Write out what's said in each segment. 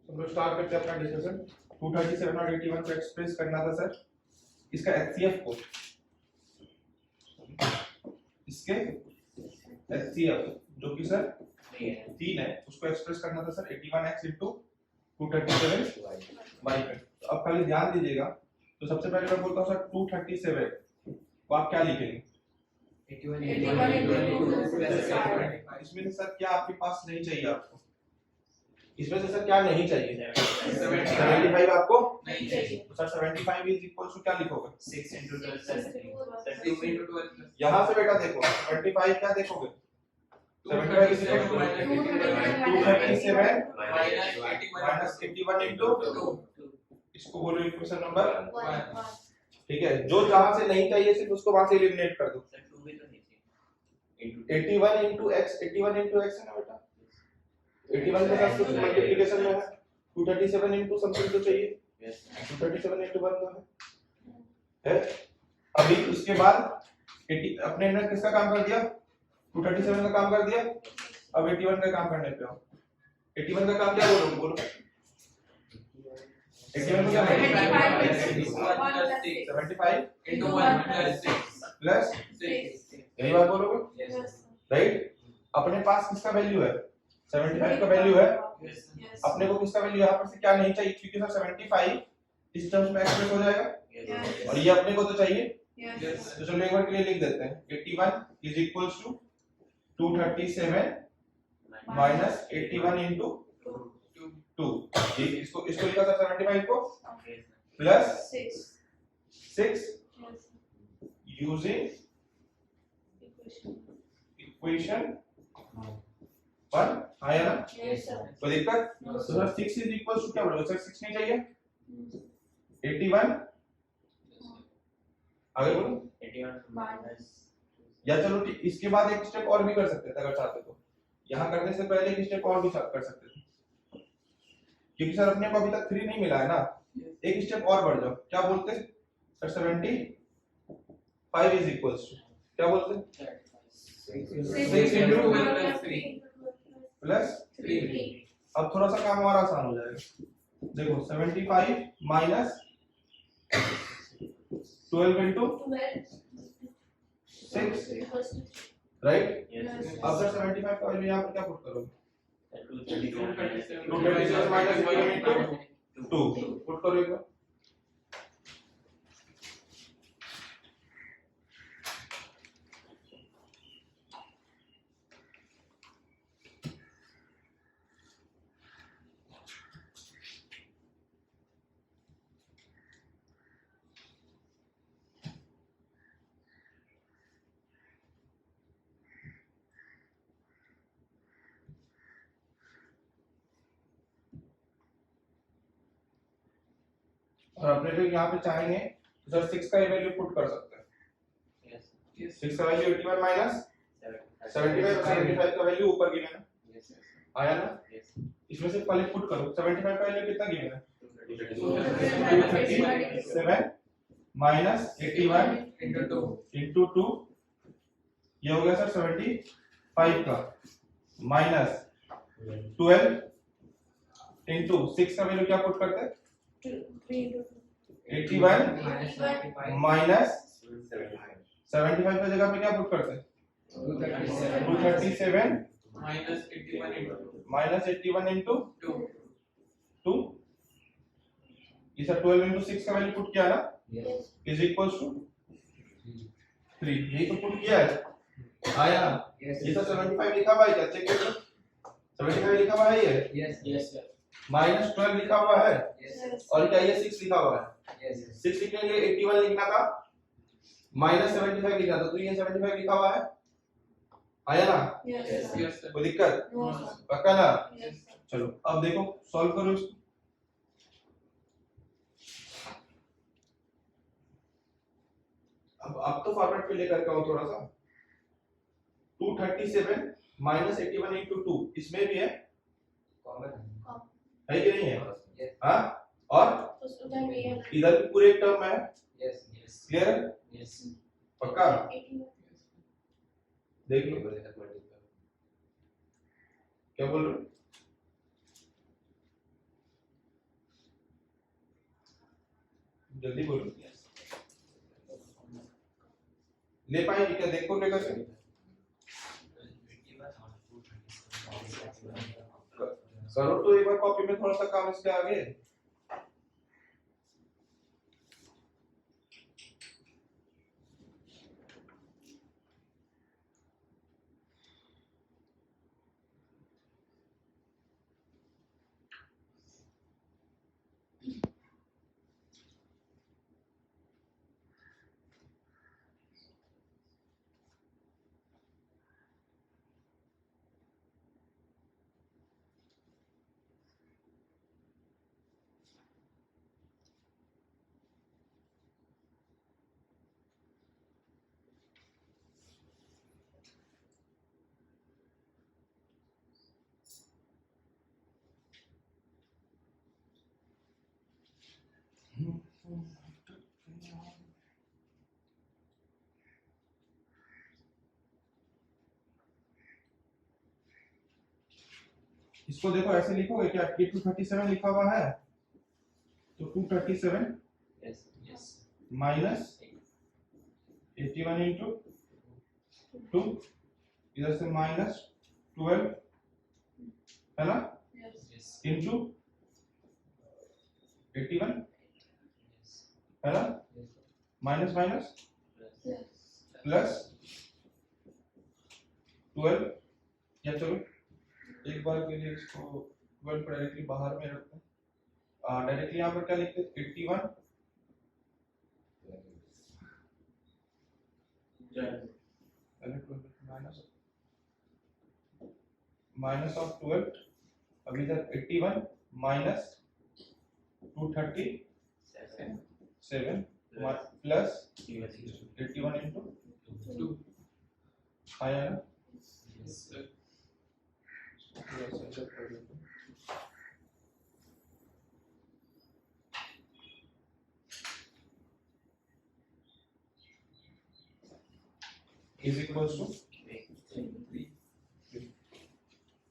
हम लोग स्टार्ट करते हैं अपना डिस्कशन। 237 और 81 को एक्सप्रेस करना था सर। इसका एचसीएफ को, इसके एचसीएफ जो कि सर 3 है, उसको एक्सप्रेस करना था सर 81x into 237 y पे। तो अब खाली ध्यान दीजिएगा। तो सबसे पहले मैं बोलता हूँ सर 237 को आप क्या लिखेंगे? 81 इसमें से सर क्या आपके पास नहीं चाहिए आपको? इसमें से सर क्या नहीं चाहिए? 75 आपको नहीं चाहिए। तो सर 75 इज इक्वल टू क्या लिखोगे? 6 into 12 यहाँ से बेटा देखो 75 क्या देखोगे? 75 is equal to 237 minus 81 into, इसको बोलो इक्वेशन नंबर 1। ठीक है। जो जहां से नहीं चाहिए सिर्फ उसको वहां से एलिमिनेट कर दो। 81 into x, 81 into x है ना बेटा, 81 के साथ कुछ मल्टीप्लिकेशन में है। 237 into समथिंग तो चाहिए, 237 into 1 तो है। अभी उसके बाद अपने ने किसका काम कर दिया? 237 का काम कर दिया। अब 81 का काम करने पे आओ। 81 का काम क्या बोलो? बोलो 81 को क्या बोलो? 75 into 1 plus 6 प्लस 6। यही बात बोलोगे, राइट? अपने पास किसका वैल्यू है? 75 का वैल्यू है। अपने को किसका वैल्यू यहाँ पर से क्या नहीं चाहिए? क्योंकि सर 75 इस टर्म्स में एक्सप्रेस हो जाएगा और ये अपने को तो चाहिए। तो चलो एक बार के लिए लिख देते हैं 81 is equals to 237 minus 81 into 2। इसको लिखा था 75 को प्लस 6 यूजिंग इक्वेशन 1 आया ना? कोई दिक्कत? तो सर 6 इज इक्वल्स टू क्या बोलोगे सर? 6 नहीं चाहिए? 81 आगे बोलो 81 या चलो इसके बाद एक स्टेप और भी कर सकते थे अगर चाहते तो। यहाँ करने से पहले एक स्टेप और भी कर सकते थे, क्योंकि सर अपने को अभी तक 3 नहीं मिला है ना। एक स्टेप और बढ़ जाओ। क्या बोलते सर? 75 इज इक्वल्स टू क्या बोलते? 6 into 12 plus 3 प्लस 3। अब थोड़ा सा काम और आसान हो जाएगा। देखो 75 माइनस 12 इंटू 6, राइट? अब सर 75 का वैल्यू यहाँ पर क्या पुट करोगे? 237 माइनस 81 इंटू 2 पुट करो एक बार। और अपने लोग यहाँ पे चाहेंगे तो सर 6 का वैल्यू पुट कर सकते हैं। 6 का वैल्यू 81 माइनस 75 और 75 का वैल्यू ऊपर गिवन है, आया ना? इसमें से पहले पुट करो। 75 का वैल्यू कितना गिवन है? 237 माइनस 81 इंटू 2, ये हो गया सर 75 का, माइनस 12 इंटू 6 का वैल्यू क्या पुट करते हैं? 81 माइनस 75 का जगह पे क्या पुट करते हैं? 237 माइनस 81 इंटू 2। ये सर 12 इंटू 6 का वैल्यू पुट किया ना, इज इक्वल्स टू 3। यही तो पुट किया है, आया ना? ये सर 75 लिखा हुआ है क्या? चेक करो 75 लिखा हुआ है ये, माइनस 12 लिखा हुआ है और क्या ये 6 लिखा हुआ है? 6 लिखने के लिए 81 लिखना था, माइनस 75 लिखना था, तो ये 75 लिखा हुआ है, आया ना? कोई दिक्कत? पक्का ना? चलो अब देखो सॉल्व करो इसको। अब तो फॉर्मेट पे लेकर के आओ थोड़ा सा। 237 माइनस 81 इंटू 2 इसमें भी है कि नहीं है? हाँ, और इधर भी पूरे टर्म है, क्लियर है? पक्का? देख लो क्या बोल रहे हो? जल्दी बोलो, ले पाएगी क्या? देखो लेकर के करो तो एक बार कॉपी में थोड़ा सा काम इसके आगे। इसको देखो ऐसे लिखोगे क्या? 237 लिखा हुआ है तो 237 Yes, yes. माइनस 81 इंटू 2, इधर से माइनस 12 है ना, Yes. Into 81 Yes. है ना, Yes. Minus minus Plus. Plus 12, या चलो एक बार के लिए इसको 12 को डायरेक्टली बाहर में रखते हैं, डायरेक्टली यहाँ पर क्या लिखते हैं? 81 पहले 12 माइनस ऑफ 12, अब इधर 81 माइनस 237 प्लस 81 इंटू 2 आया ना। Yes. इज इक्वल्स टू,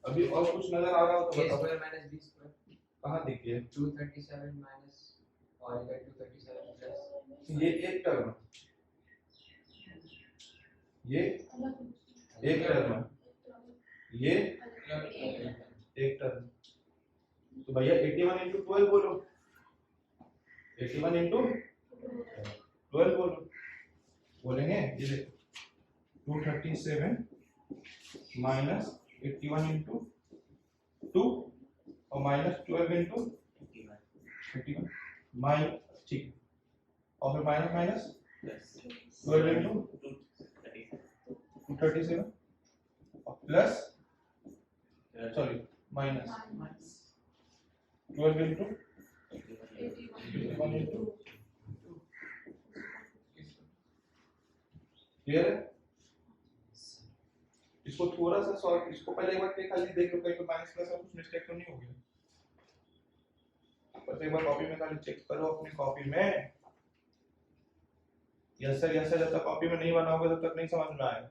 अभी और कुछ नजर आ रहा हो तो A बताओ। square minus B square. कहाँ दिख गया? 237 minus और इधर 237 plus. ये एक टर्म, ये एक टर्म, ये एक टर्म, तो भैया 81 इंटू 12 बोलो, 81 इंटू 12 बोलो, बोलेंगे ये देखो 237 माइनस 81 इंटू 2 और माइनस 12 इंटू 81 माइनस, ठीक है, और फिर माइनस माइनस 12 इंटू 237 और plus, sorry minus 12 into 81 into, clear है? इसको थोड़ा सा सॉल्व, इसको पहले एक बार खाली देख लो कहीं पे माइनस प्लस और कुछ मिस्टेक तो नहीं हो गया, बस एक बार कॉपी में खाली चेक करो अपनी कॉपी में। यस सर जब तक कॉपी में नहीं बनाओगे तब तक नहीं समझ में आएगा।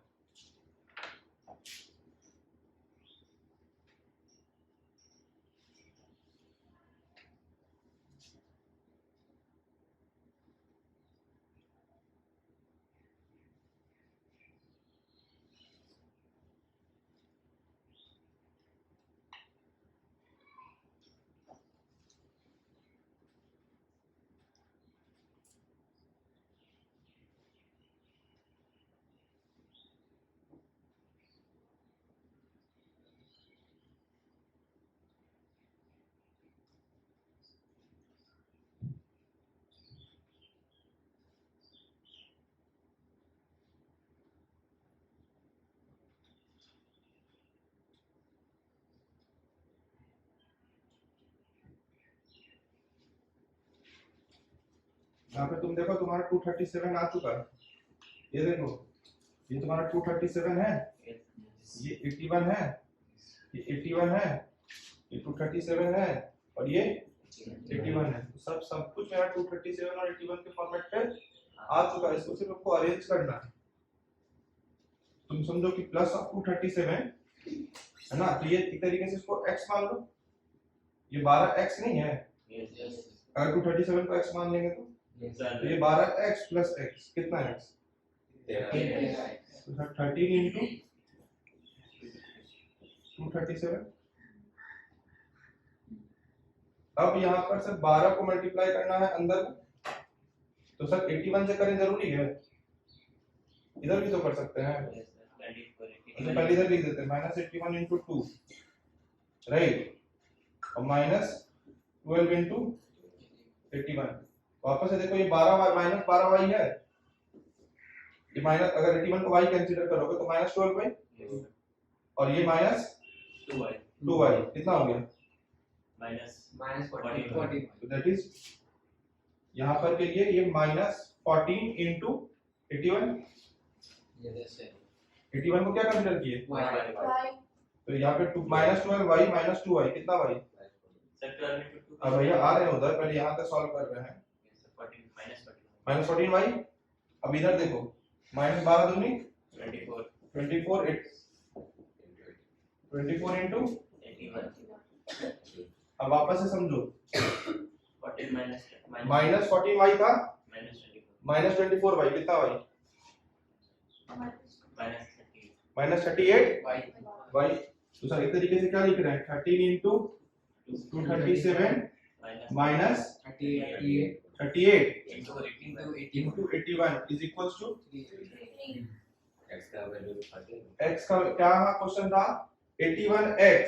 यहाँ पे तुम देखो तुम्हारा 237 आ चुका है, ये देखो ये तुम्हारा 237 है, ये 81 है, ये 81 है, ये 237 है और ये 81 है, तो सब कुछ मेरा 237 और 81 के फॉर्मेट पे आ चुका है। इसको सिर्फ आपको अरेंज करना है। तुम समझो कि प्लस ऑफ 237 है ना, तो ये एक तरीके से इसको x मान लो, ये 12x नहीं है, अगर 237 को x मान लेंगे तो तो ये 12x प्लस x कितना x 13 इंटू 237। अब यहाँ पर सर 12 को मल्टीप्लाई करना है अंदर, तो सर 81 से करें जरूरी है, इधर भी तो कर सकते हैं। तो पहले इधर लिख देते हैं -81 इंटू 2 राइट, और -12 इंटू 81। वापस से देखो ये 12 माइनस 12y है, ये माइनस, अगर 81 को y कंसीडर करोगे तो -12y, और ये -2y कितना हो गया -40 तो दैट इज यहाँ पर के लिए ये -14 इंटू 81। 81 को क्या कंसीडर किए, तो यहाँ पे -12y -2y कितना y। अब भैया आ रहे हैं उधर, पहले यहाँ तक सॉल्व कर रहे हैं। -14y, अब इधर देखो -12 दूनी 24 इंटू, अब वापस से समझो -14y था -24y कितना y -38y। तो सर एक तरीके से क्या लिख रहे हैं 13 into 237 minus 38 into 81 is equal to x का क्या क्वेश्चन था 81x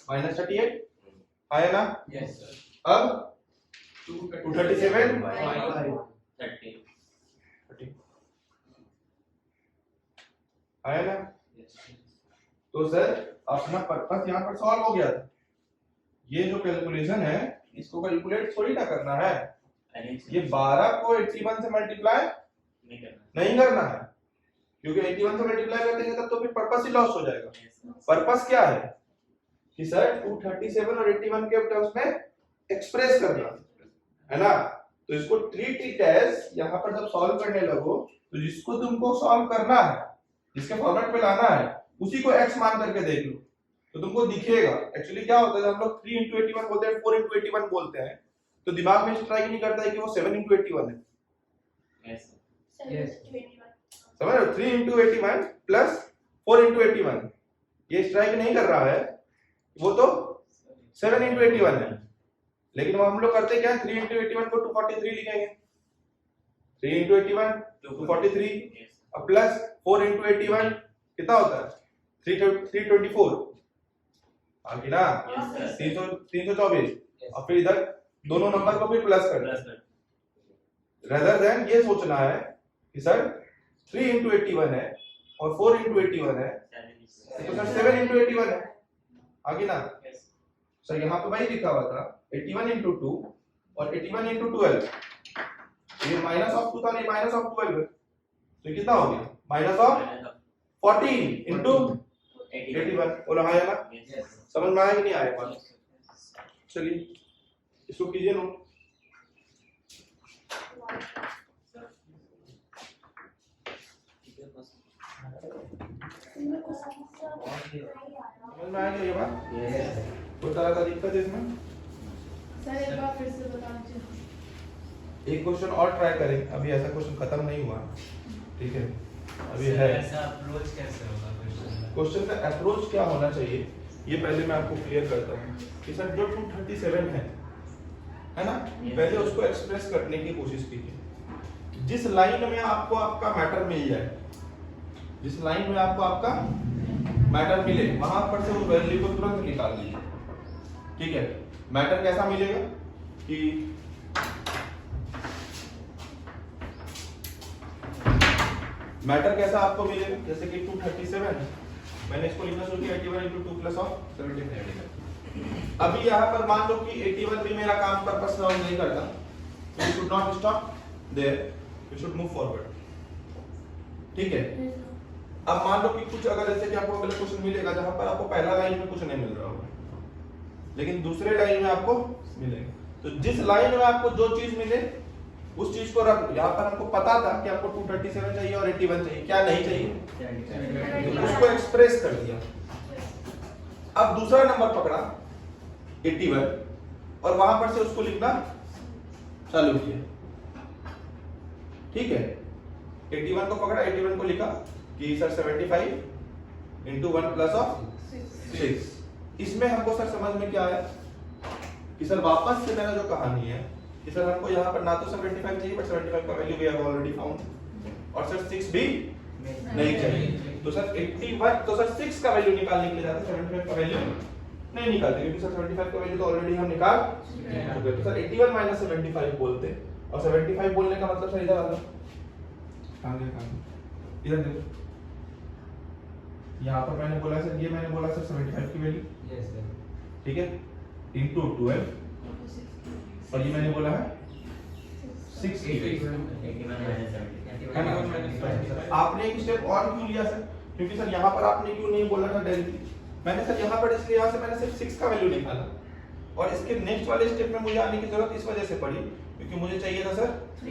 माइनस 38 आया ना। अब 237 आया ना। तो सर अपना पर्पस यहाँ पर सॉल्व हो गया था। ये जो कैलकुलेशन है इसको कैलकुलेट थोड़ी ना करना है, ये 12 को 81 से मल्टीप्लाई नहीं करना है, क्योंकि 81 से मल्टीप्लाई कर देंगे तब तो फिर पर्पस ही लॉस हो जाएगा। पर्पस क्या है कि सर 237 और 81 के टर्म्स में एक्सप्रेस करना है ना। तो इसको ट्रीट इट एज, यहाँ पर जब सॉल्व करने लगो तो जिसको तुमको सॉल्व करना है, जिसके फॉर्मेट पे लाना है, उसी को x मान करके देख लो तो तुमको दिखेगा। एक्चुअली क्या होता है हम लोग 3 into 81 बोलते हैं, 4 into 81 बोलते हैं, तो दिमाग में स्ट्राइक नहीं करता है कि वो 7 into 81 है। समझ रहे हो 3 into 81 प्लस 4 into 81, ये स्ट्राइक नहीं कर रहा है, वो तो 7 into 81 है। लेकिन वो हम लोग करते क्या, 3 into 81 को 243 लिखेंगे, 3 into 81 243 और प्लस 4 into 81 कितना होता है 324 आगे ना 324 और फिर इधर दोनों नंबर को फिर प्लस कर रेदर देन ये सोचना है कि सर 3 into 81 है और 4 into 81 है तो सर 7 into 81 है आगे ना। सर यहाँ पे वही लिखा हुआ था 81 into 2 और 81 into 12, ये माइनस ऑफ 2 था, नहीं माइनस ऑफ 12 है, तो कितना हो गया माइनस ऑफ 14 into 81। बोला हाँ या ना, समझ में आया कि नहीं आया बात। चलिए इसको कीजिए नो। समझ में आया क्या ये बात, कोई तरह का दिक्कत है इसमें। सर एक बार फिर से बता दीजिए। एक क्वेश्चन और ट्राई करें, अभी ऐसा क्वेश्चन खत्म नहीं हुआ, ठीक है अभी है। ऐसा अप्रोच कैसे होगा क्वेश्चन का अप्रोच क्या होना चाहिए ये पहले मैं आपको क्लियर करता हूँ कि सर जो 237 है ना, पहले उसको एक्सप्रेस करने की कोशिश कीजिए। जिस लाइन में आपको आपका मैटर मिल जाए, जिस लाइन में आपको आपका मैटर मिले वहां पर से उस वैल्यू को तुरंत निकाल दीजिए, ठीक है। मैटर कैसा मिलेगा कि मैटर कैसा आपको मिलेगा, जैसे कि 237 मैंने इसको लिखना शुरू किया 81 into 2 plus of 17। अभी यहाँ पर मान लो कि 81 भी मेरा काम पर्पस सॉल्व नहीं करता, तो you should not stop there, you should move forward, ठीक है। अब मान लो कि कुछ अगर जैसे कि आपको अगला क्वेश्चन मिलेगा जहां पर आपको पहला लाइन में कुछ नहीं मिल रहा होगा लेकिन दूसरे लाइन में आपको मिलेगा, तो जिस लाइन में आपको जो चीज मिले उस चीज को रख लो। यहाँ पर हमको पता था कि आपको 237 चाहिए और 81 चाहिए, क्या नहीं चाहिए, तो उसको एक्सप्रेस कर दिया। अब दूसरा नंबर पकड़ा 81 और वहां पर से उसको लिखना चालू किया, ठीक है। 81 को पकड़ा, 81 को लिखा कि सर 75 इंटू 1 प्लस ऑफ 6। इसमें हमको सर समझ में क्या आया कि सर वापस से मेरा जो कहानी है कि सर हमको यहाँ पर ना तो 75 चाहिए बट 75 का value we have already found, और सर 6 भी नहीं चाहिए। तो सर 81, तो सर 6 का वैल्यू निकालने के लिए जाते 75 का वैल्यू नहीं निकालते, क्योंकि सर 75 का वैल्यू तो ऑलरेडी हम निकाल चुके। तो सर 81 माइनस 75 बोलते, और 75 बोलने का मतलब सर इधर आ जाओ, कहां गए, इधर देखो, यहाँ पर मैंने बोला सर, ये मैंने बोला सर 75 की वैल्यू, यस सर, ठीक है, इनटू 12, और ये मैंने बोला है 6 की वैल्यू, है ना। आपने एक स्टेप और क्यों लिया सर, क्योंकि सर यहाँ पर आपने क्यों नहीं बोला था डायरेक्टली, मैंने सर यहाँ पर इसलिए यहाँ से मैंने सिर्फ 6 का वैल्यू निकाला, और इसके नेक्स्ट वाले स्टेप में मुझे आने की जरूरत इस वजह से पड़ी क्योंकि मुझे चाहिए था सर 3,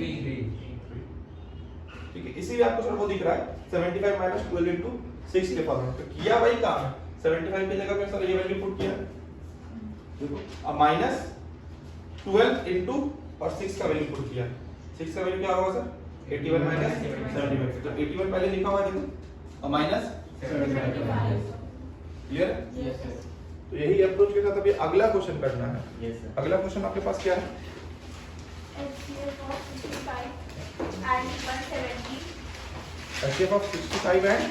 ठीक है, इसीलिए आपको सर वो दिख रहा है 75 माइनस 12 इंटू 6 के फॉर्म में। तो किया वही काम है, 75 की जगह पे सर ये वैल्यू पुट किया, देखो, अब माइनस 12 इंटू और 6 का वैल्यू पुट किया, 6 का वैल्यू क्या होगा सर 81 माइनस 75, तो 81 पहले लिखा हुआ है देखो, और माइनस 75, क्लियर है। यस सर, तो यही अप्रोच के साथ अभी अगला क्वेश्चन करना है। यस सर, अगला क्वेश्चन आपके पास क्या है, HCF of 65 and 170 HCF of 65 and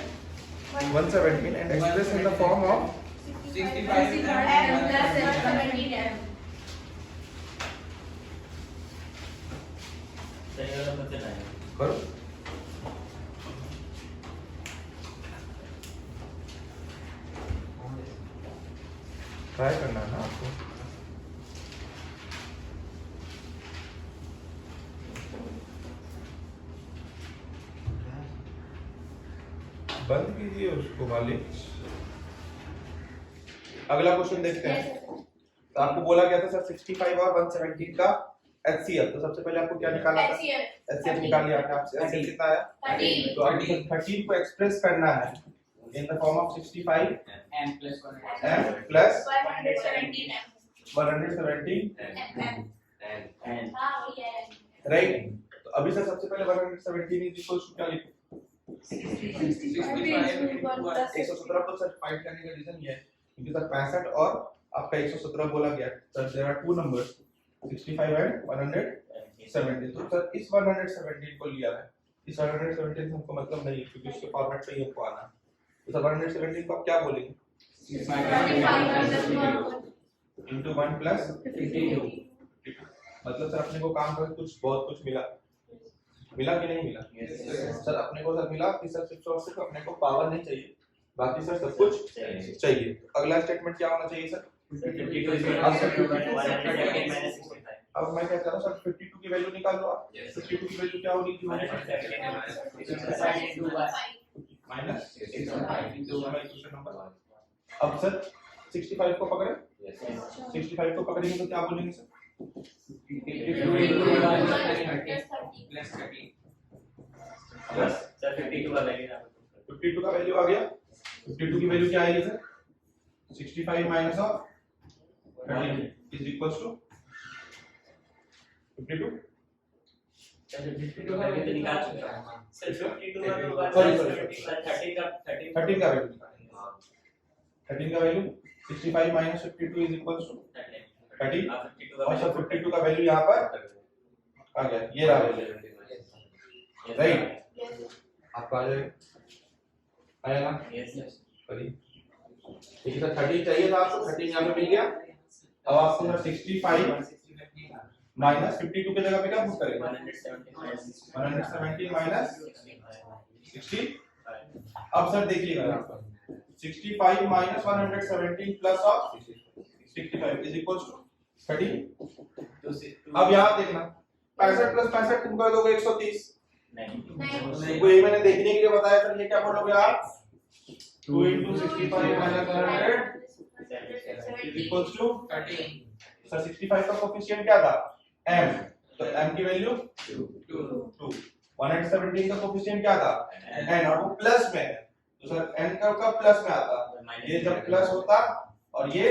117 and expressed in the form of 65 and plus 117 m. करो, ट्राई करना है ना आपको। बंद कीजिए उसको मालिक। अगला क्वेश्चन देखते हैं। तो आपको बोला गया था सर 65 और 117 का HCF, तो सबसे पहले आपको क्या निकालना था, HCF निकाल लिया आपने, आपसे HCF कितना आया 13 तो आपको 13 को एक्सप्रेस करना है in the form of 65 m plus 1 m plus 117 m. 117 and हाँ वही है. राइट। तो अभी सर सबसे पहले 117 इज इक्वल टू क्या लिखो 117 को सर फाइंड करने का रीजन ये है क्योंकि सर 65 और आपका 117 बोला गया sir there are two numbers 65 and 117, तो सर इस 117 को लिया है, इस 117 से हमको मतलब नहीं क्योंकि उसके फॉर्मेट पे ही हमको आना है। तो सर 117 को आप क्या बोलेंगे 25 into 1 plus 52, मतलब सर अपने को काम कर कुछ बहुत कुछ मिला, मिला कि नहीं मिला सर अपने को सर मिला कि सर सिर्फ और सिर्फ अपने को पावर नहीं चाहिए, बाकी सर सब कुछ चाहिए। अगला स्टेटमेंट क्या होना चाहिए सर अब मैं क्या कर रहा हूँ सर 52 की वैल्यू निकाल लो आप, 52 की वैल्यू क्या होगी माइनस अब सर 65 को पकड़े 65 को पकड़ेंगे तो क्या बोलेंगे सर प्लस 52 का वैल्यू आ गया, 52 की वैल्यू क्या आएगी sir 65 minus of 13 is equals to 52 13 का value 65 minus 52 is equals to 30 और सर 52 का वैल्यू यहाँ पर आ गया, ये रहा वैल्यू राइट। आपका आ जाएगा आया ना करिए ठीक है सर 30 चाहिए था आपको, 30 यहाँ पे मिल गया। अब आपको सर 65 माइनस 52 के जगह पे क्या पुट करेंगे 117 माइनस 60। अब सर देखिएगा यहाँ पर 65 minus 117 plus of 65 is equals to 30। अब यहाँ देखना 65 प्लस 65 तुम कर दोगे 130, तो ये मैंने देखने के लिए बताया सर, ये क्या बोलोगे आप 2 into 65 minus 100 is equals to 13। Sir 65 का कोफिशिएंट क्या था m, तो m की वैल्यू 2। 117 का कोफिशिएंट क्या था n और वो प्लस में है, तो सर n का प्लस में आता, ये जब प्लस होता और ये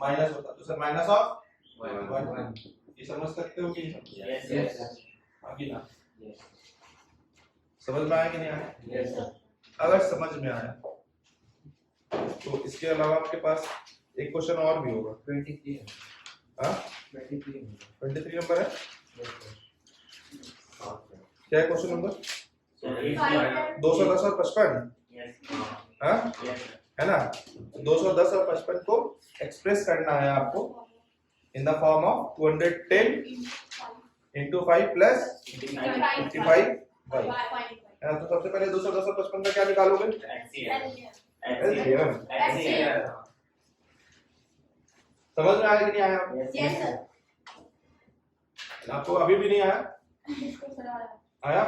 माइनस होता तो सर माइनस ऑफ 1 ये समझ सकते हो कि नहीं समझ? Yes. आगे ना Yes. समझ में आया कि नहीं आया? Yes, sir. अगर समझ में आया तो इसके अलावा आपके पास एक क्वेश्चन और भी होगा। 23. हाँ 23. 23 नंबर है। Yes, sir. क्या है question number? So if Five. you are 210 और 55 yes, हाँ yes, sir. है ना? 210 और 55 को एक्सप्रेस करना है आपको in the form of 210 into 5 plus 55 y है ना? तो सबसे पहले 210 और 55 का क्या निकालोगे? LCM। समझ में आया कि नहीं आया? Yes, sir. आपको अभी भी नहीं आया? आया?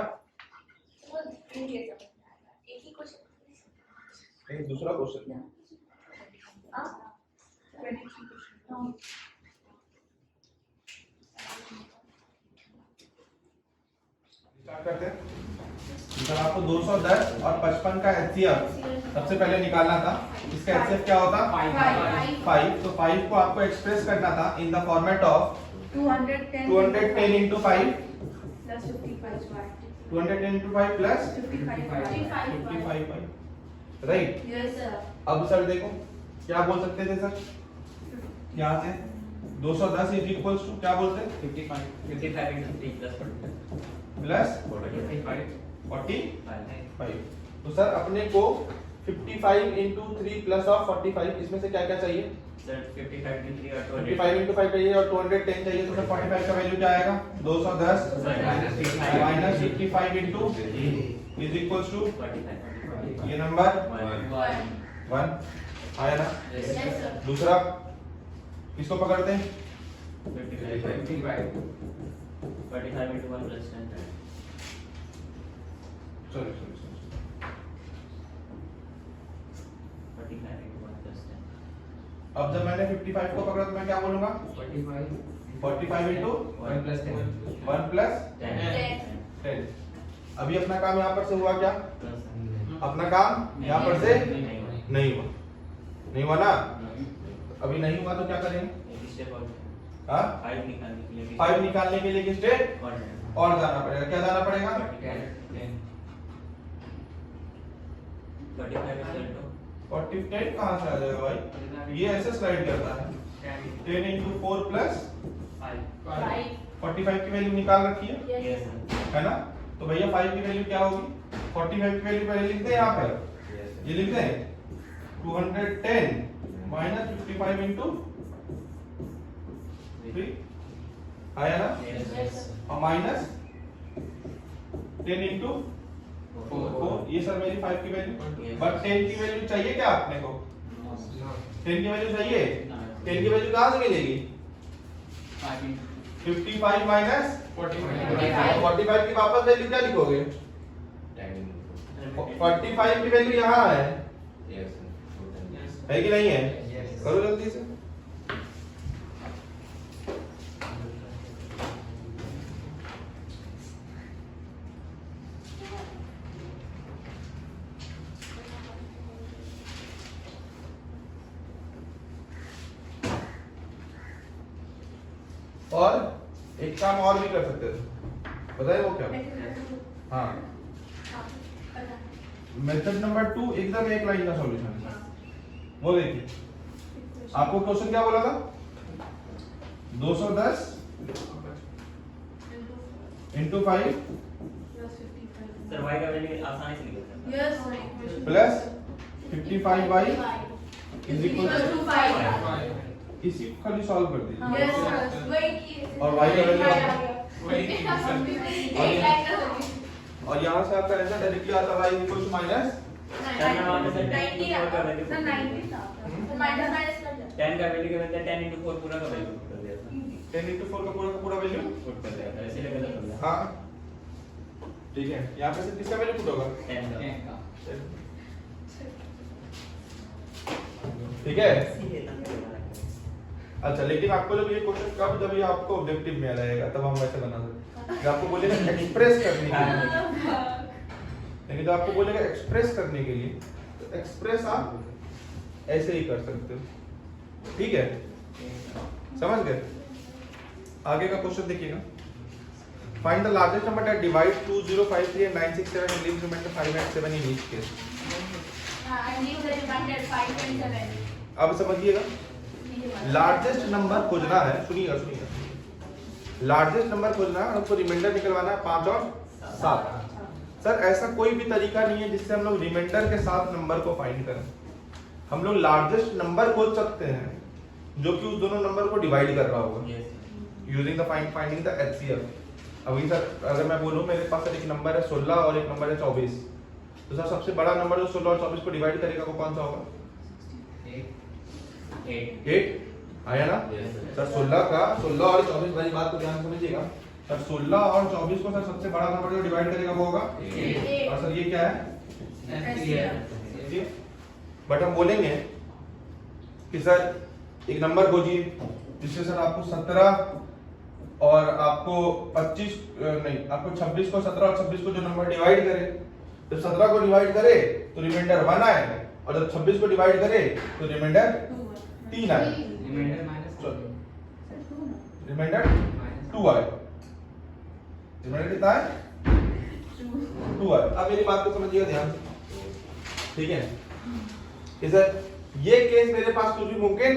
नहीं दूसरा क्वेश्चन स्टार्ट करते हैं। सर आपको 210 और 55 का एचसीएफ सबसे पहले निकालना था। इसका एचसीएफ क्या होता? 5। तो 5 को आपको एक्सप्रेस करना था in the format of 210 into 5 plus 55 y 210 into 5 plus 55 55 right. yes sir अब सर देखो क्या बोल सकते थे सर यहाँ से 210 इज इक्वल्स टू क्या बोलते हैं 55 into 3 plus 45. प्लस 45. 45। तो सर अपने को 55 into 3 प्लस ऑफ 45 इसमें से क्या क्या चाहिए? Sir, 55 into 3 or 55 into 5 चाहिए और 210 चाहिए। तो सर 45 का वैल्यू क्या आएगा? 210 minus 55 into is equals to 45. ये नंबर 1 आया ना? yes sir दूसरा किसको पकड़ते हैं? 45 into 1 plus 10. Sorry 45 into 1 plus 10. अब जब मैंने 55 को पकड़ा तो मैं क्या बोलूंगा? 45 into 1 plus 10. 1 plus 10. 10। अभी अपना काम यहाँ पर से हुआ क्या? Plus अपना काम यहाँ पर से नहीं हुआ। नहीं हुआ ना? अभी नहीं हुआ तो क्या करेंगे? step और हाँ 5 निकालने के लिए 5 निकालने के लिए किस स्टेप और जाना पड़ेगा? क्या जाना पड़ेगा? 45 कहाँ से आ जाएगा भाई? ये ऐसे स्लाइड करता है 10 into 4 plus 45 की वैल्यू निकाल रखी है Yes, sir. है ना? तो भैया 5 की वैल्यू क्या होगी? 45 की वैल्यू पहले लिखते हैं यहाँ पर। ये लिखते हैं 210 माइनस 55 into 3 आया ना? Yes, yes sir. और माइनस 10 into 4 ये सर मेरी 5 की वैल्यू। बट 10 की वैल्यू चाहिए क्या आपने को? 10 की वैल्यू चाहिए? 10 की वैल्यू कहाँ से मिलेगी? 55 माइनस 45 की वापस वैल्यू क्या लिखोगे? 45 की वैल्यू यहाँ है कि नहीं है? करो जल्दी से। और एक काम और भी कर सकते थे, बताइए वो क्या? हाँ मेथड नंबर 2 एकदम एक लाइन का सॉल्यूशन है। वो देखिए आपको क्वेश्चन क्या बोला था? 210 into 5 Sir, y का वैल्यू आसानी से निकल सकता है. yes plus 55y is equal to 5 इसी को खाली सॉल्व कर दीजिए। yes sir और y का वैल्यू और और यहाँ से आपका आंसर डायरेक्टली आता y is equal to minus 10 में वापस 10 into 4 का वैल्यू 10 10 का वैल्यू के बदले 10 into 4 पूरा का वैल्यू पुट कर दिया था. 10 into 4 का पूरा वैल्यू पुट कर दिया था, इसीलिए गलत हो गया. हाँ ठीक है। यहाँ पे से किसका वैल्यू पुट होगा? 10 का. ठीक है। अच्छा लेकिन आपको जब ये क्वेश्चन कब जब ये आपको ऑब्जेक्टिव में रहेगा तब हम वैसे बना सकते हैं। जब आपको बोलेगा एक्सप्रेस करने के लिए, लेकिन जब आपको बोलेगा एक्सप्रेस करने के लिए तो एक्सप्रेस आप ऐसे ही कर सकते हो। ठीक है समझ गए? आगे का क्वेश्चन देखिएगा। Find the largest number that divide 2053 and 967 and leaves remainder 5 and 7 in each case। and leave the remainder 5 and 7. अब समझिएगा, लार्जेस्ट नंबर खोजना है, सुनिएगा सुनिएगा, लार्जेस्ट नंबर खोजना है, हमको रिमाइंडर निकलवाना है 5 और 7। सर ऐसा कोई भी तरीका नहीं है जिससे हम लोग रिमाइंडर के साथ नंबर को फाइंड करें। हम लोग लार्जेस्ट नंबर खोज सकते हैं जो कि उस दोनों नंबर को डिवाइड कर रहा होगा using the finding the HCF. अभी सर अगर मैं बोलूं मेरे पास एक नंबर है 16 और एक नंबर है 24, तो सर सबसे बड़ा नंबर जो 16 और 24 को डिवाइड करेगा वो कौन सा होगा? 8 आया ना? सर 16 और 24 वाली बात को ध्यान से समझिएगा। सर 16 और 24 को सर सबसे बड़ा नंबर जो डिवाइड करेगा वो होगा 8। और सर ये क्या है? बट हम बोलेंगे कि सर एक नंबर खोजिए जिससे सर आपको 17 और आपको 25 नहीं, आपको 26 को 17 और 26 को जो नंबर डिवाइड करे, जब 17 को डिवाइड करे तो रिमाइंडर 1 आए, और जब 26 को डिवाइड करे तो रिमाइंडर 3 आए, रिमाइंडर 2 आए। रिमाइंडर कितना है? 2 आए। अब मेरी बात को समझिएगा ध्यान से, ठीक है? कि सर ये केस मेरे पास कुछ भी मुमकिन,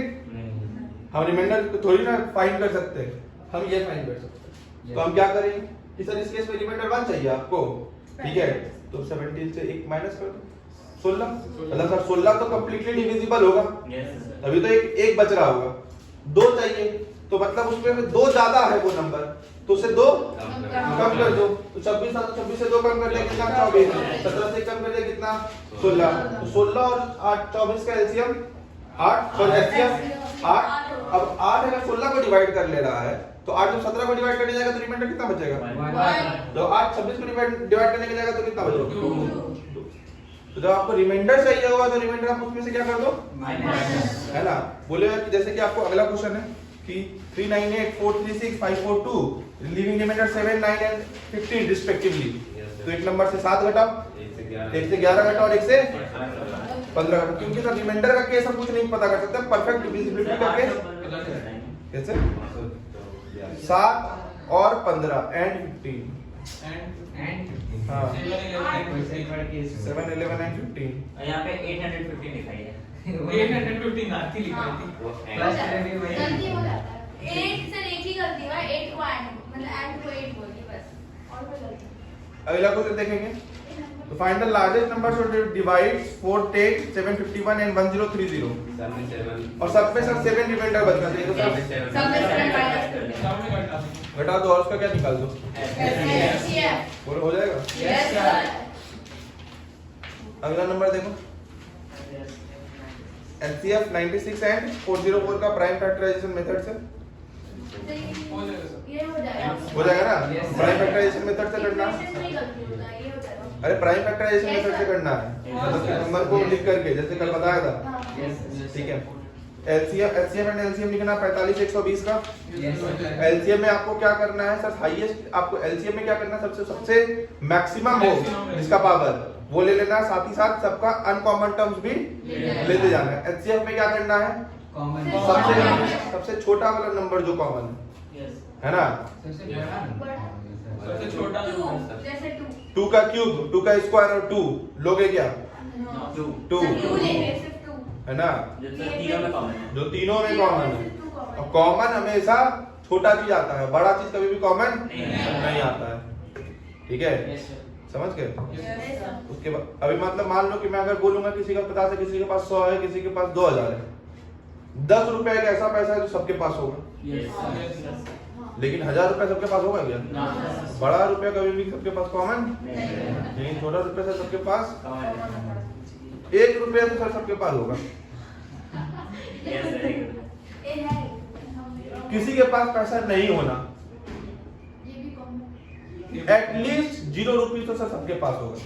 हम रिमाइंडर थोड़ी ना फाइंड कर सकते हैं, हम ये फाइंड कर सकते हैं। तो हम क्या करेंगे कि सर इस केस में रिमाइंडर 1 चाहिए आपको, ठीक है? तो 17 से 1 माइनस कर दो, 16। मतलब सर 16 तो कंप्लीटली डिविजिबल होगा, अभी तो एक बच रहा होगा। 2 चाहिए तो मतलब उसमें 2 ज्यादा है वो नंबर, तो उसे 2 कम कर दो। तो 26 था तो 26 से 2 कम कर दिया कितना? 24। 17 से कम कर दिया कितना? 16। तो 16 और 8 24 का एलसीएम 8, सॉरी एचसीएफ 8। अब 8 अगर 16 को डिवाइड कर ले रहा है तो 8 जब 17 को डिवाइड करने जाएगा तो रिमाइंडर कितना बचेगा? 1। तो 8 26 को डिवाइड करने के जाएगा तो कितना बचेगा? 2। तो जब आपको रिमाइंडर चाहिए होगा तो रिमाइंडर आप उसमें से क्या कर दो? माइनस, है ना? बोलेगा कि जैसे कि आपको अगला क्वेश्चन है कि 398 436 542 लीविंग रिमाइंडर 7 9 एंड 15 रिस्पेक्टिवली। तो एक नंबर से 7 घटाओ, 1 से 11 घटाओ और 1 से 15 घटाओ, क्योंकि सर रिमाइंडर का केस हम कुछ नहीं पता कर सकते, परफेक्ट डिविजिबिलिटी का केस कैसे? 7 और 15 एंड 15 हाँ 7 11 एंड 15। यहाँ पे 815 लिखा है। 815 आती लिखी थी। गलती हो जाता है। 8 सर एक ही गलती हुआ, 8 को ऐड मतलब ऐड को 8 बोलिए बस, और कोई गलती नहीं। अगला क्वेश्चन देखेंगे। तो find the largest number so divides 410 751 and 1030। और सब में सर 7 रिमाइंडर बचना चाहिए, तो सब में 7 माइनस घटा दो और उसका क्या निकाल दो? एचसीएफ। बोलो हो जाएगा? Yes sir. अगला नंबर देखो, एचसीएफ 96 एंड 404 का प्राइम फैक्टराइजेशन मेथड से ये हो जाएगा। हो जाएगा ना? प्राइम फैक्टराइजेशन मेथड से करना है। अरे प्राइम फैक्टराइजेशन मेथड से करना है, मतलब नंबर को लिख करके जैसे कल बताया था, ठीक है? एचसीएफ एंड एलसीएम लिखना 45 120 का। एलसीएम में आपको क्या करना है सर? हाईएस्ट आपको एलसीएम में क्या करना है? सबसे मैक्सिमम हो जिसका पावर वो ले लेना है, साथ ही साथ सबका अनकॉमन टर्म्स भी लेते जाना है। एचसीएफ में क्या करना है? सबसे छोटा वाला नंबर जो कॉमन है ना, सबसे छोटा जैसे 2 का क्यूब, 2 का स्क्वायर और 2 लोगे क्या? 2 है ना, जो तीनों में कॉमन है। और कॉमन हमेशा छोटा चीज आता है, बड़ा चीज कभी भी कॉमन नहीं आता है, ठीक है? समझ गए? उसके बाद अभी मतलब मान लो कि मैं अगर बोलूंगा किसी का 50 है, किसी के पास 100 है, किसी के पास 2000 है, 10 रुपए एक ऐसा पैसा है जो सबके पास होगा, लेकिन 1000 रुपए सबके पास होगा क्या? बड़ा रुपया कभी भी सबके पास कॉमन, लेकिन छोटा रुपया सर सबके पास 1 रुपया तो सर सबके पास होगा। किसी के पास पैसा नहीं होना, एटलीस्ट 0 रुपीज तो सर सबके पास होगा,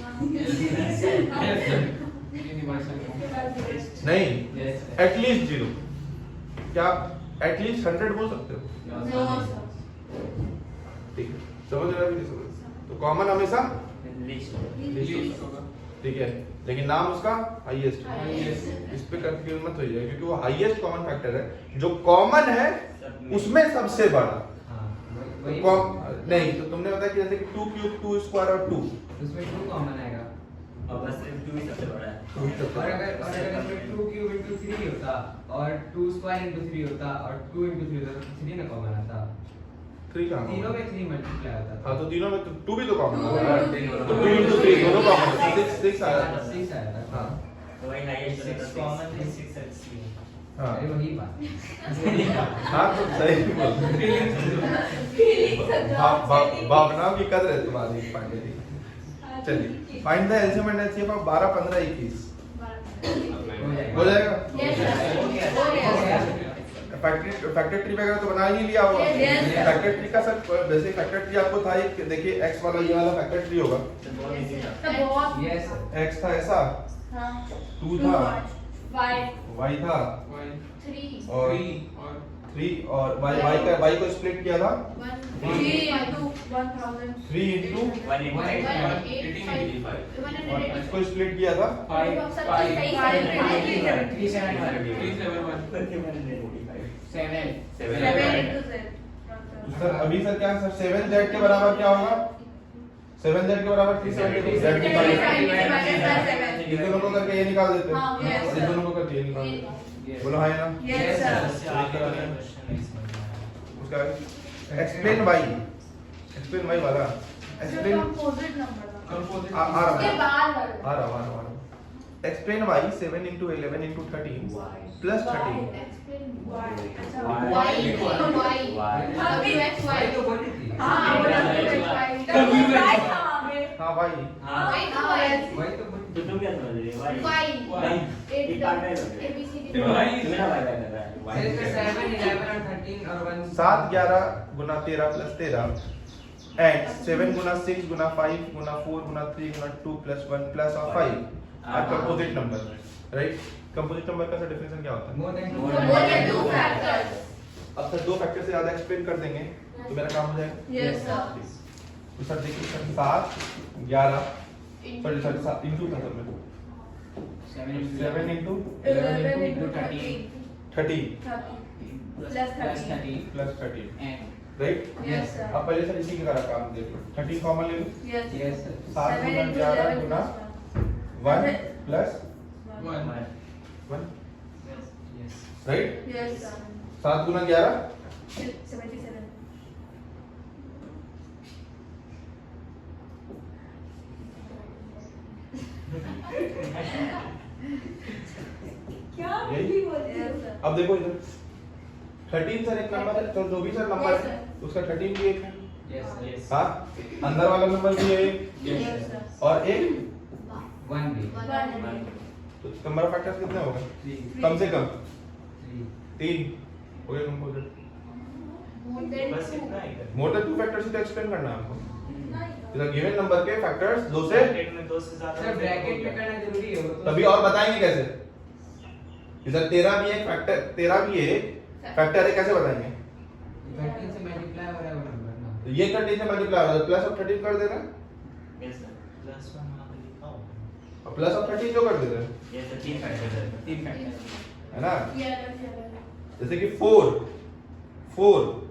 नहीं एटलीस्ट 0। क्या एटलीस्ट 100 बोल सकते हो? ठीक है, समझ रहे हो? तो कॉमन हमेशा ठीक है, लेकिन नाम उसका हाईएस्ट है। इस पे कंफ्यूज मत होइए, क्योंकि वो हाईएस्ट कॉमन फैक्टर है, जो कॉमन है उसमें सबसे बड़ा, वही नहीं तो तुमने बताया कि जैसे कि 2 क्यूब 2 स्क्वायर और 2 उसमें 2 कॉमन आएगा और बस 2 ही सबसे बड़ा है। और अगर इसमें 2 क्यूब into 3 होता और 2 स्क्वायर into 3 होता और 2 into 3 होता तो 3 ना कॉमन आता। 3 कहाँ तीनों में 3 मल्टीप्लाई होता था। हाँ तो तीनों में 2 भी तो कॉमन Two है into तो 3 2 into 3 दोनों कॉमन है 6 आया था 6 आया था। हाँ तो वही हाईएस्ट 6 कॉमन है 6 एक्सी है। हाँ अरे वही बात। हाँ तो सही बोल भावनाओं की कदर है तुम्हारी पांडे जी। चलिए find the LCM and HCF of 12 15 21 हो जाएगा फैक्टर ट्री वगैरह तो बना ही नहीं लिया होगा Yes. फैक्टर ट्री का सर वैसे फैक्टर ट्री आपको था एक देखिए x वाला ये वाला फैक्टर ट्री होगा तो बहुत इजी था। तो बहुत यस सर। x था ऐसा हाँ 2 था फाइव y था 3 और 3 और y को स्प्लिट किया था 1 3 into 1000 3 into 185 इसको स्प्लिट किया था 7 सर अभी सर क्या सर 7z के बराबर क्या होगा 7z के बराबर 370 z के बराबर इस दोनों को करके ये निकाल देते हैं हाँ, yes, और इस sir. दोनों को करके ये निकाल देते हैं बोलो हाँ ना Yes, sir. उससे आगे वाला क्वेश्चन नहीं समझ में आया। उसका एक्सप्लेन y वाला एक्सप्लेन कंपोजिट नंबर था आ रहा उसके है बाद आ रहा explain y 7 into 11 into 13 plus 13 अभी x y तो बोली थी। हाँ वो हाँ y हाँ वही तो बोली तो तुम क्या समझ रही हो? Y. एक पार्ट में लग रहा है। तुम्हें ना वाई वाई कर रहा है। सिर्फ 7 11 और 13 और 1 7 11 गुना 13 प्लस 13 एंड 7 गुना 6 गुना 5 गुना 4 गुना 3 गुना 2 प्लस 1 प्लस और 5 are composite number right composite number का सर डिफिनेशन क्या होता है more than more than 2 factors अब सर दो फैक्टर से ज्यादा एक्सप्लेन कर देंगे तो मेरा काम हो जाएगा Yes, sir. तो सर देखिए सर 7 11 सॉरी सर 7 इंटू था सर में 7 into 11 into 30 plus 30 plus 30 right Yes, sir. अब पहले सर इसी का काम देखो 30 कॉमन ले लो Yes. यस सर 7 7 गुना into 11 11 गुना plus 1 plus 1. 1 yes right Yes, sir. 7 गुना 11 77. क्या यही? बोलते हो सर? अब देखो इधर 13 सर एक नंबर है तो जो भी सर नंबर Yes, है sir. उसका 13 भी एक है यस सर Yes. हाँ अंदर वाला नंबर भी है एक Yes, sir. और एक 1 भी One. तो नंबर ऑफ फैक्टर्स कितने हो गए 3 कम से कम 3 3 हो गए कंपोजिट More than बस 2. इतना ही कर। मोर देन 2 फैक्टर्स तो एक्सप्लेन करना है आपको नहीं. इधर गिवन नंबर के फैक्टर्स दो से ब्रैकेट में 2 से ज्यादा सर ब्रैकेट में करना जरूरी है वो तो तभी और बताएंगे कैसे इधर 13 भी एक फैक्टर 13 भी एक फैक्टर है कैसे बताएंगे 13 से मल्टीप्लाई हो रहा है वो नंबर ना तो ये 13 से मल्टीप्लाई हो प्लस ऑफ 13 कर देना यस सर प्लस 1 वहां पे लिखा होगा। और प्लस ऑफ 13 जो कर देते हैं ये सर 3 फैक्टर है 3 फैक्टर है ना Yeah. जैसे कि 4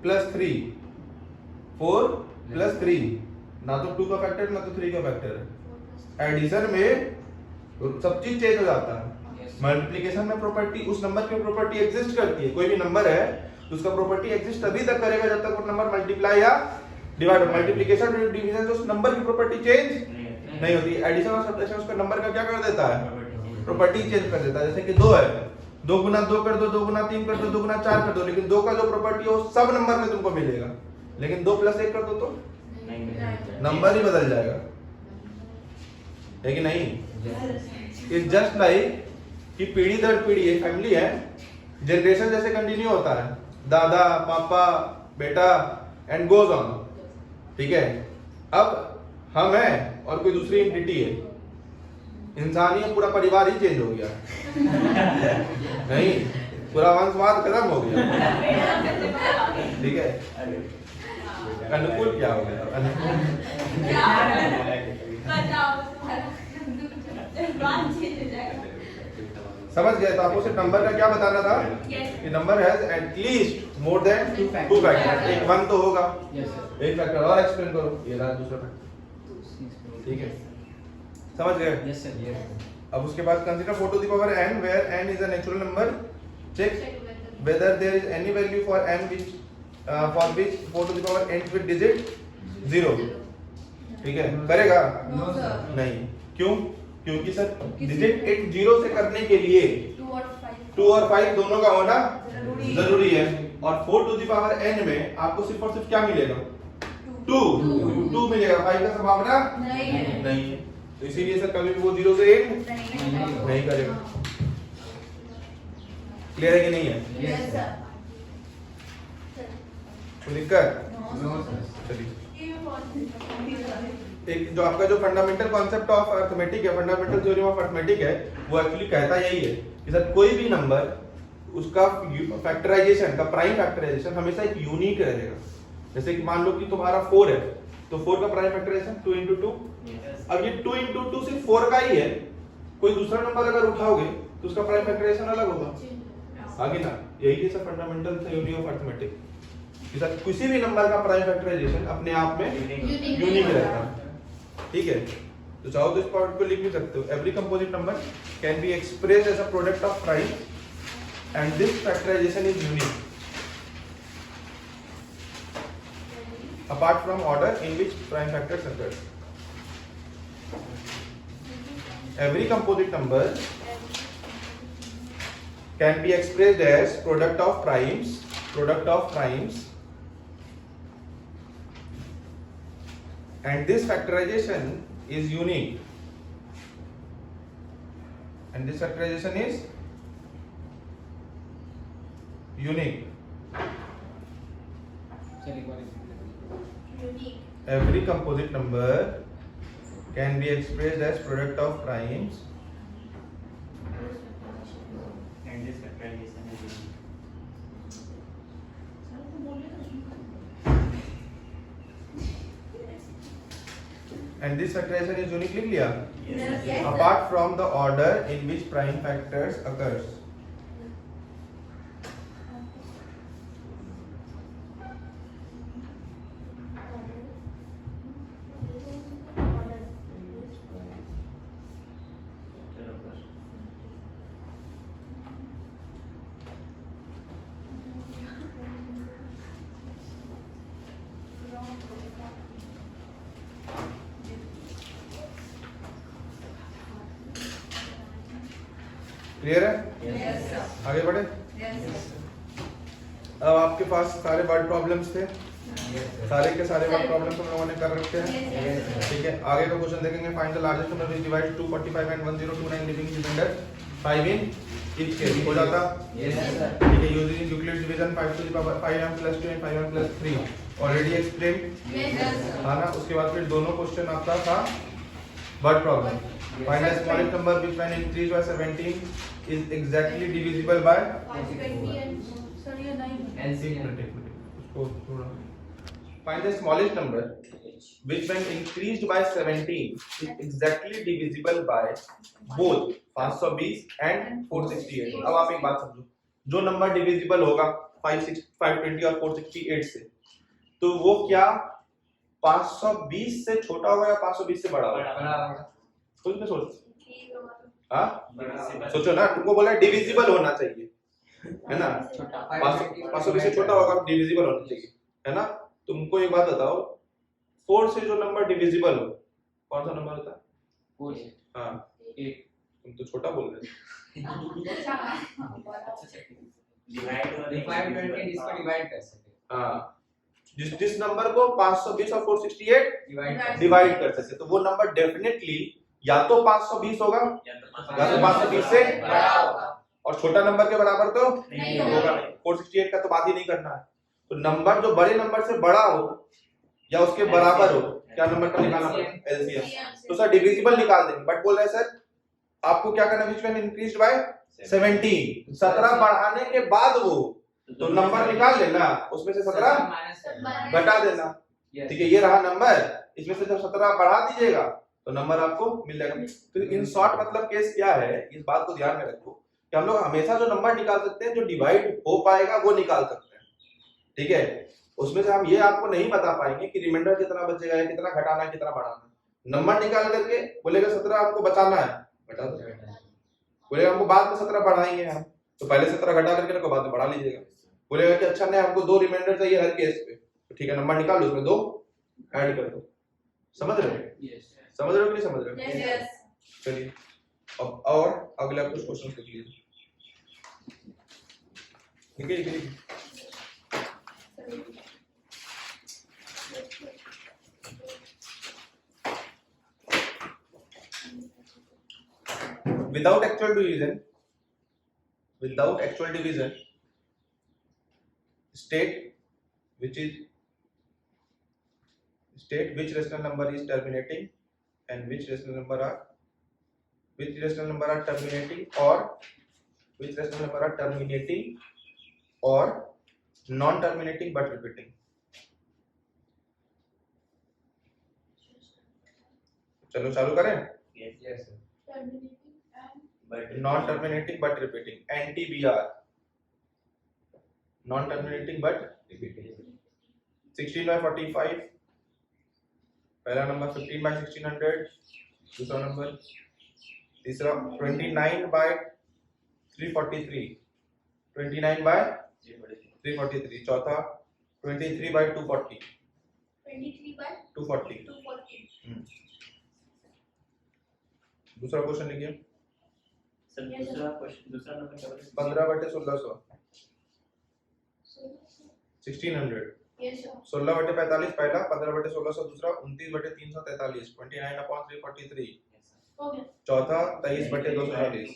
प्लस 3 4 प्लस 3 ना तो 2 का फैक्टर ना तो 3 का फैक्टर है एडिशन में सब चीज चेंज हो जाता है यस मल्टीप्लिकेशन में प्रॉपर्टी उस नंबर की प्रॉपर्टी एग्जिस्ट करती है कोई भी नंबर है तो उसका प्रॉपर्टी एग्जिस्ट तभी तक करेगा जब तक वो नंबर मल्टीप्लाई या डिवाइड मल्टीप्लिकेशन और डिवीजन जो उस नंबर की प्रॉपर्टी चेंज नहीं होती एडिशन और सब्ट्रैक्शन उसका नंबर का क्या कर देता है प्रॉपर्टी चेंज कर देता है जैसे कि 2 है 2 गुना 2 कर दो 2 गुना 3 कर दो 2 गुना 4 कर दो लेकिन 2 का जो प्रॉपर्टी है वो सब नंबर में तुमको मिलेगा लेकिन 2 प्लस 1 कर दो तो नंबर ही बदल जाएगा है कि नहीं इट्स जस्ट लाइक कि पीढ़ी दर पीढ़ी एक फैमिली है जनरेशन जैसे कंटिन्यू होता है दादा पापा बेटा एंड गोज ऑन ठीक है अब हम हैं और कोई दूसरी एंटिटी है इंसान ही पूरा परिवार ही चेंज हो गया नहीं पूरा वंशवाद खत्म हो गया ठीक है अनुकूल क्या हो गया अनुकूल बताओ तुम्हारा बात चेंज हो जाएगा समझ गए? तो आपको सिर्फ नंबर का क्या बताना था Yes. कि number has at least more than Two 2 factor. एक 1 तो होगा, Yes, sir. एक फैक्टर और एक्सप्लेन करो, ये रहा दूसरा फैक्टर। ठीक है, समझ गए? Yes, sir. Yes. अब उसके बाद consider 4 to the power n where n is a natural number. Check Check whether there is any value for n which for which 4 to the power ends with digit 0। ठीक है, करेगा? No, sir. नहीं, क्यों? क्योंकि sir digit 8 0 से करने के लिए 2 और 5 दोनों का होना जरूरी है, और 4 टू द पावर n में आपको सिर्फ और सिर्फ क्या मिलेगा? 2 मिलेगा, 5 का संभावना नहीं है। नहीं है। तो इसीलिए सर कभी भी वो 0 से 8 नहीं नहीं करेगा। क्लियर है कि नहीं है? Yes, sir. कोई दिक्कत? No, sir. चलिए, ये बहुत एक जो आपका जो फंडामेंटल कॉन्सेप्ट ऑफ अर्थमेटिक है, फंडामेंटल थ्योरी ऑफ अर्थमेटिक है, वो एक्चुअली कहता यही है कि सर कोई भी नंबर उसका फैक्टराइजेशन का प्राइम फैक्टराइजेशन हमेशा एक यूनिक रहेगा। जैसे कि मान लो कि तुम्हारा 4 है, तो 4 का प्राइम फैक्टराइजेशन 2 into 2। अब ये 2 into 2 सिर्फ 4 का ही है, कोई दूसरा नंबर अगर उठाओगे तो उसका प्राइम फैक्टराइजेशन अलग होगा। आगे ना, यही है sir fundamental theory of arithmetic कि सर किसी भी नंबर का प्राइम फैक्टराइजेशन अपने आप में यूनिक रहता है। ठीक है, तो चाहो तो इस पॉइंट को लिख भी सकते हो। Every composite number can be expressed as a product of prime and this factorization is unique apart from order in which prime factors occur. Every composite number can be expressed as product of primes and this factorization is unique, and this factorization is unique. unique. Every composite number can be expressed as product of primes And this factorization is unique. and this factorization is unique, लिख लिया? Yes, yes, Apart from the order in which prime factors occurs. Clear है? Yes, sir. आगे बढ़े। Yes, sir. अब आपके पास सारे word problems थे, Yes, sir. सारे के सारे वर्ड प्रॉब्लम्स हम लोगों ने कर रखे हैं। Yes, sir. ठीक है, आगे का क्वेश्चन देखेंगे। Find the largest number which divides 245 and 1029 living remainder 5 in each case. हो जाता? Yes, sir. ठीक है, using Euclid division 5 to the power 5m plus 2 and 5m plus 3 already explain. Yes, sir. हाँ ना, उसके बाद फिर दोनों क्वेश्चन आपका था word problem. Find the smallest number which when increased by 17 is exactly divisible by 520 and sir ये नहीं LCM. उसको थोड़ा find the smallest number which when increased by 17 is exactly divisible by both 520 and 468। अब आप एक बात समझो, जो नंबर डिविजिबल होगा 520 और 468 से, तो वो क्या 520 से छोटा होगा या 520 से बड़ा होगा? बड़ा सोच में सोच। ठीक होगा। हाँ, सोचो ना, तुमको बोला डिविजिबल होना चाहिए, है ना? छोटा 520 से छोटा होगा, डिविजिबल होना चाहिए, है ना? तुमको एक बात बताओ, 4 से जो नंबर डिविजिबल हो, कौन सा नंबर होता है? हाँ, 8. तुम तो छोटा बोल रहे Divide 520 इसको डिवाइड कर सकते हो। हाँ, जिस नंबर को 520 और 468 डिवाइड डिवाइड कर सकते, तो वो नंबर डेफिनेटली या तो 520 होगा या तो 520 से बड़ा होगा। और छोटा नंबर के बराबर तो नहीं होगा। 468 का तो बात ही नहीं करना है। तो नंबर जो बड़े नंबर से बड़ा हो या उसके बराबर हो, क्या नंबर का निकालना पड़ेगा? एलसीएम। तो सर डिविजिबल निकाल देंगे, बट बोल रहे हैं सर आपको क्या करना, व्हिच व्हेन इंक्रीज्ड बाय 17 17 बढ़ाने के बाद वो तो नंबर निकाल लेना, उसमें से 17 घटा देना। ठीक है, ये रहा नंबर, इसमें से जब 17 बढ़ा दीजिएगा तो नंबर आपको मिल जाएगा। तो इन शॉर्ट मतलब केस क्या है, इस बात को ध्यान में रखो कि कि हम लोग हमेशा जो नंबर निकाल सकते हैं जो डिवाइड हो पाएगा वो निकाल सकते हैं, ठीक है। उसमें से हम ये आपको नहीं बता पाएंगे कि रिमाइंडर कितना बचेगा या कितना घटाना है कितना बढ़ाना है। नंबर निकाल करके बोलेगा 17 आपको बचाना है, घटा दो। बोलेगा हमको बाद में 17 बढ़ाएंगे हम, तो पहले 17 घटा करके रखो, बाद में बढ़ा लीजिएगा। बोलेगा कि अच्छा नहीं हमको 2 रिमाइंडर चाहिए हर केस पे, तो ठीक है नंबर निकाल लो, उसमें 2 ऐड कर दो। समझ रहे हो? समझ रहे हो कि नहीं समझ रहे हो? यस। चलिए अब और अगला कुछ क्वेश्चन लिख लीजिए। लिखिए लिखिए। Without actual division, state which rational number is terminating and which rational number are terminating or which rational number are terminating or non-terminating but repeating. चलो चालू करें। Yes. But Non-terminating but repeating, NTBR, non-terminating but repeating. 16 by 45 पहला number, 15 by 1600 दूसरा number, तीसरा 29 by 343, 29 by 343 चौथा 23 by 240, 23 by 240 240. दूसरा question लिखिए। Sir दूसरा क्वेश्चन, दूसरा नंबर क्या बोले? 15/1600 1600, Yes sir. 16/45 पहला, 15/1600 दूसरा, 29/343, 29/343 Okay. चौथा, 23/240,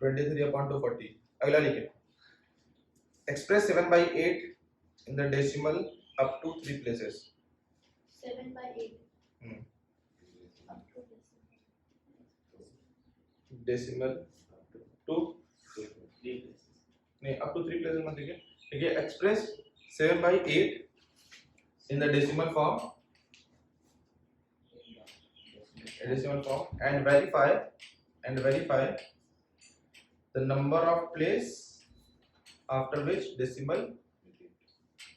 23/240। अगला लिखिए। Express 7/8 in the decimal up to 3 places. 7/8. Up to Decimal to नहीं up to 3 places मत लिखिए। देखिए express 7/8 in the decimal form and verify the number of place after which decimal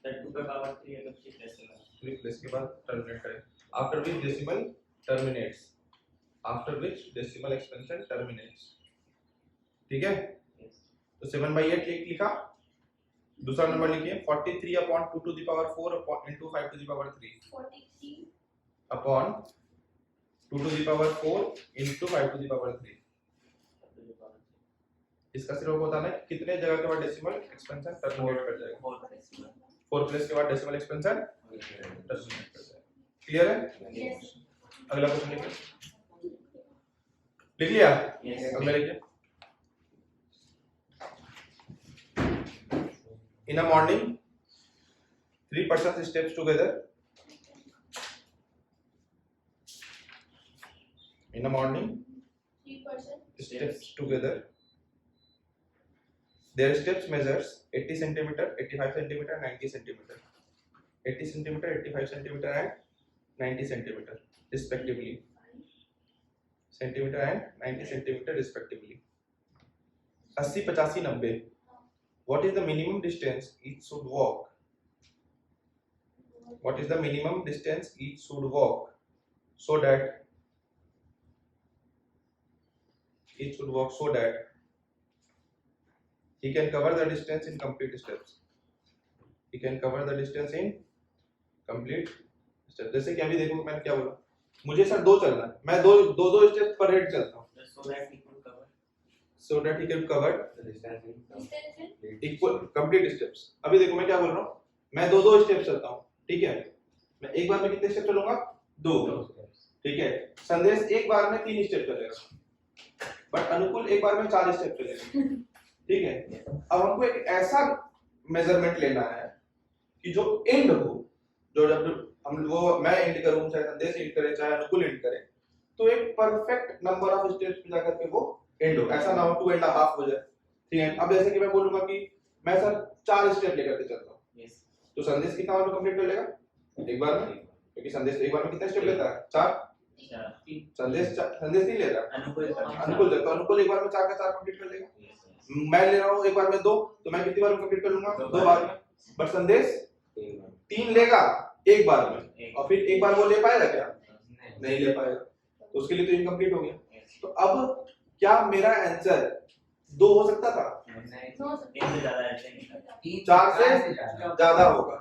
That 2 का power 3 अगर 3 place के बाद terminate करें, after which decimal terminates, after which decimal expansion terminates, ठीक है। तो 7/8 लिखा। दूसरा नंबर लिखिए 43/2 to the power 4 into 5 to the power 3 43 upon 2 to the power 4 into 5 to the power 3। इसका सिर्फ बताना है कितने जगह के बाद डेसिमल एक्सपेंशन टर्मिनेट कर जाएगा। 4 प्लेस के बाद डेसिमल एक्सपेंशन टर्मिनेट कर जाएगा। क्लियर है? Yes. अगला क्वेश्चन लिखिए। लिख लिया? Yes. अगला लिखिए। In a morning, 3 persons steps together. In a morning, 3%. steps together. Their steps measures 80 centimeter, 85 centimeter, 90 centimeter. 80 centimeter, 85 centimeter, and 90 centimeter, respectively. Centimeter and 90 centimeter, respectively. 80, 85, 90. What is the minimum distance each should walk? What is the minimum distance each should walk so that he can cover the distance in complete steps. He can cover the distance in complete steps. जैसे कि अभी देखो मैंने क्या बोला, मुझे sir 2 चलना है, मैं दो स्टेप पर हेड चलता हूँ, so that he could cover so that he can cover the distance in Distance in equal complete steps। अभी देखो मैं क्या बोल रहा हूँ, मैं 2 स्टेप चलता हूँ, ठीक है। मैं एक बार में कितने स्टेप चलूंगा? 2, ठीक है। संदेश एक बार में 3 स्टेप चलेगा, बट अनुकूल एक बार में 4 स्टेप चलेगा, ठीक है। अब हमको एक ऐसा मेजरमेंट लेना है कि जो एंड हो, जो जब हम वो मैं एंड करूं, चाहे संदेश एंड करे, चाहे अनुकूल एंड करे, तो एक परफेक्ट नंबर ऑफ स्टेप्स पे जाकर के वो एंड हो, ऐसा ना हो 2.5 हो जाए, ठीक है। अब जैसे कि मैं बोलूंगा कि मैं सर 4 स्टेप लेकर के चलता हूं, तो संदेश कितना बार में कंप्लीट कर लेगा? एक बार में, क्योंकि संदेश एक बार में कितने स्टेप लेता है? 4। संदेश 3 लेता है, अनुकूल एक बार में 4 का 4 कंप्लीट कर लेगा, मैं ले रहा हूँ एक बार में 2, तो मैं कितनी बार कंप्लीट कर लूंगा? 2 बार में। बट संदेश 3 लेगा एक बार में, और फिर एक बार वो ले पाएगा क्या? नहीं ले पाएगा, तो उसके लिए तो इनकम्प्लीट हो गया। तो अब क्या मेरा आंसर 2 हो सकता था? एक से ज्यादा ऐसे नहीं करता। 4 से ज्यादा होगा,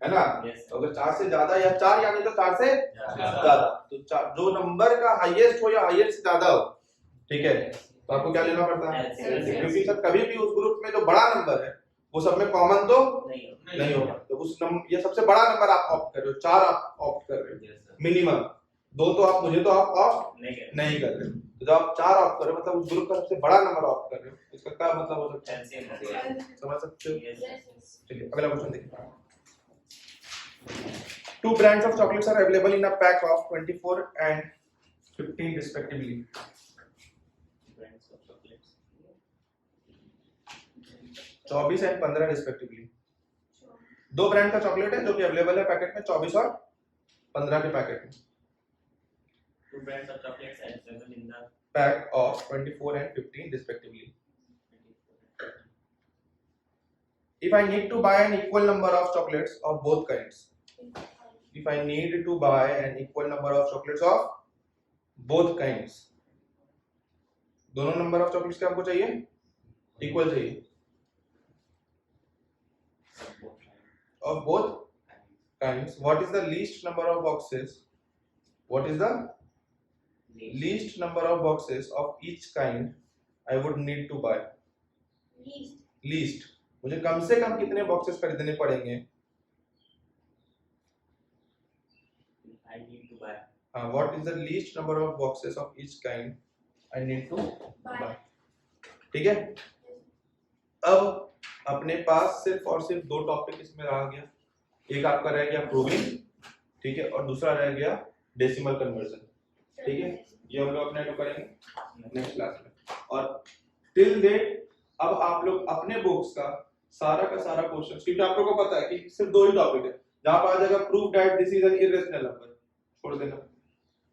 है ना? Yes. तो अगर 4 से ज्यादा या 4 यानी तो 4 से ज्यादा, तो जो नंबर का हाईएस्ट हो या हाईएस्ट से ज्यादा हो, ठीक है, तो आपको क्या लेना पड़ता है? LCM. क्योंकि सर कभी भी उस ग्रुप में जो बड़ा नंबर है वो सब में कॉमन तो नहीं होगा, तो उस ये सबसे बड़ा नंबर आप ऑप्ट कर रहे हो, 4 आप ऑप्ट कर रहे हो मिनिमम, 2 तो आप मुझे तो आप ऑप्ट नहीं कर रहे हो। तो जब आप 4 ऑप्ट कर रहे हो मतलब उस ग्रुप का सबसे बड़ा नंबर ऑप्ट कर रहे हो, इसका क्या मतलब हो सकता है? LCM. समझ सकते हो? Yes. चलिए अगला क्वेश्चन देखिए। 2 brands of chocolates are available in a pack of 24 and 15 respectively. Brands of chocolates. 24 and 15 respectively. 2 brand का चॉकलेट है जो कि अवेलेबल है पैकेट में 24 और 15 के पैकेट में। 2 brands of chocolates are available in the pack of 24 and 15 respectively. If I need to buy an equal number of chocolates of both kinds. If I need to buy an equal number of chocolates of both kinds. दोनों number of chocolates क्या हमको चाहिए? Equal चाहिए। Of both kinds. What is the least number of boxes? What is the least number of boxes of each kind I would need to buy? Least. मुझे कम से कम कितने boxes खरीदने पड़ेंगे? I need to buy. What is the least number of boxes of each kind I need to buy? ठीक है? अब अपने पास सिर्फ और सिर्फ 2 टॉपिक इसमें रह गया। एक आपका रह गया प्रूविंग, ठीक है, और दूसरा रह गया डेसिमल कन्वर्जन, ठीक है। ये हम लोग अपने करेंगे नेक्स्ट क्लास में। और टिल डेट अब आप लोग अपने बुक्स का सारा क्वेश्चन, क्योंकि आप लोगों को पता है कि सिर्फ 2 ही टॉपिक है, जहां पर आ जाएगा prove that this is an irrational number, छोड़ देना,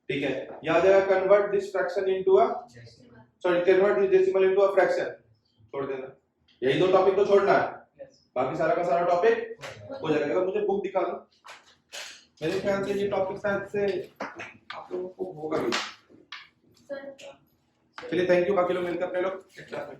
ठीक है। यहाँ आ जाएगा convert this fraction into a convert this decimal into a fraction, छोड़ देना। यही 2 टॉपिक तो छोड़ना है, बाकी सारा का सारा टॉपिक हो जाएगा। अगर मुझे बुक दिखा दो, मेरे ख्याल से ये टॉपिक शायद से आप लोगों को होगा भी। चलिए थैंक यू, बाकी लोग मिलकर अपने लोग क्लास में